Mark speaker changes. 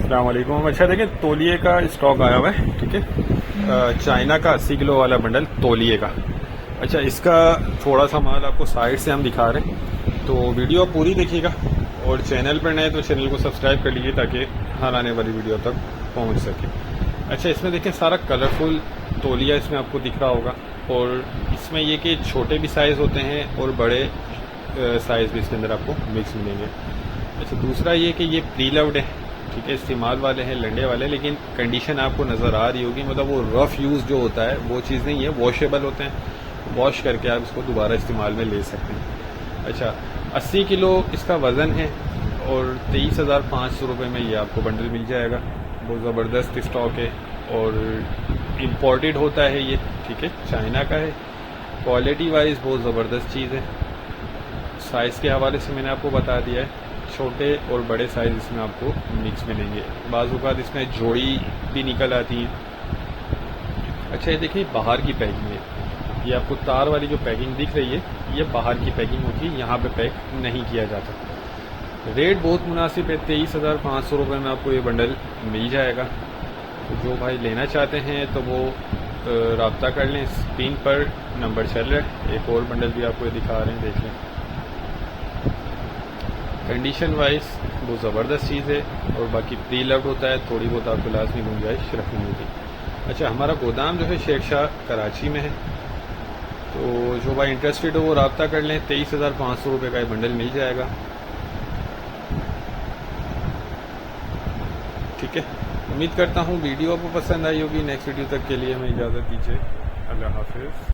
Speaker 1: अस्सलाम वालेकुम। अच्छा देखें, तौलिए का स्टॉक आया हुआ है, ठीक है। चाइना का 80 किलो वाला बंडल तौलिए का। अच्छा, इसका थोड़ा सा माल आपको साइड से हम दिखा रहे हैं, तो वीडियो आप पूरी देखिएगा। और चैनल पर नए तो चैनल को सब्सक्राइब कर लीजिए ताकि हर आने वाली वीडियो तक पहुंच सके। अच्छा, इसमें देखें सारा कलरफुल तौलिया इसमें आपको दिख रहा होगा। और इसमें ये कि छोटे भी साइज़ होते हैं और बड़े साइज़ भी इसके अंदर आपको मिक्स मिलेंगे। अच्छा, दूसरा ये कि ये प्री लव्ड है, ठीक है, इस्तेमाल वाले हैं, लंडे वाले, लेकिन कंडीशन आपको नज़र आ रही होगी, मतलब वो रफ़ यूज़ जो होता है वो चीज़ नहीं है, वॉशेबल होते हैं, वॉश करके आप इसको दोबारा इस्तेमाल में ले सकते हैं। अच्छा, 80 किलो इसका वज़न है और 23,500 रुपये में ये आपको बंडल मिल जाएगा। बहुत ज़बरदस्त स्टॉक है और इम्पोर्टेड होता है ये, ठीक है, चाइना का है। क्वालिटी वाइज बहुत ज़बरदस्त चीज़ है। साइज़ के हवाले से मैंने आपको बता दिया है, छोटे और बड़े साइज़ इसमें आपको मिक्स मिलेंगे। बाज़ औक़ात इसमें जोड़ी भी निकल आती है। अच्छा, ये देखिए बाहर की पैकिंग है, ये आपको तार वाली जो पैकिंग दिख रही है ये बाहर की पैकिंग होती है, यहाँ पे पैक नहीं किया जाता। रेट बहुत मुनासिब है, 23,500 रुपये में आपको ये बंडल मिल जाएगा। तो जो भाई लेना चाहते हैं तो वो रब्ता कर लें, स्क्रीन पर नंबर चल रहा है। एक और बंडल भी आपको ये दिखा रहे हैं, देख लें। कंडीशन वाइज वो ज़बरदस्त चीज़ है और बाकी प्री लव्ड होता है, थोड़ी बहुत आपको लाजमी गुंजाइश रखनी होगी। अच्छा, हमारा गोदाम जो है शेख शाह कराची में है, तो जो भाई इंटरेस्टेड हो वो रब्ता कर लें। 23,500 रुपये का ये बंडल मिल जाएगा, ठीक है। उम्मीद करता हूँ वीडियो आपको पसंद आई होगी। नेक्स्ट वीडियो तक के लिए हमें इजाज़त दीजिए। अल्लाह हाफिज़।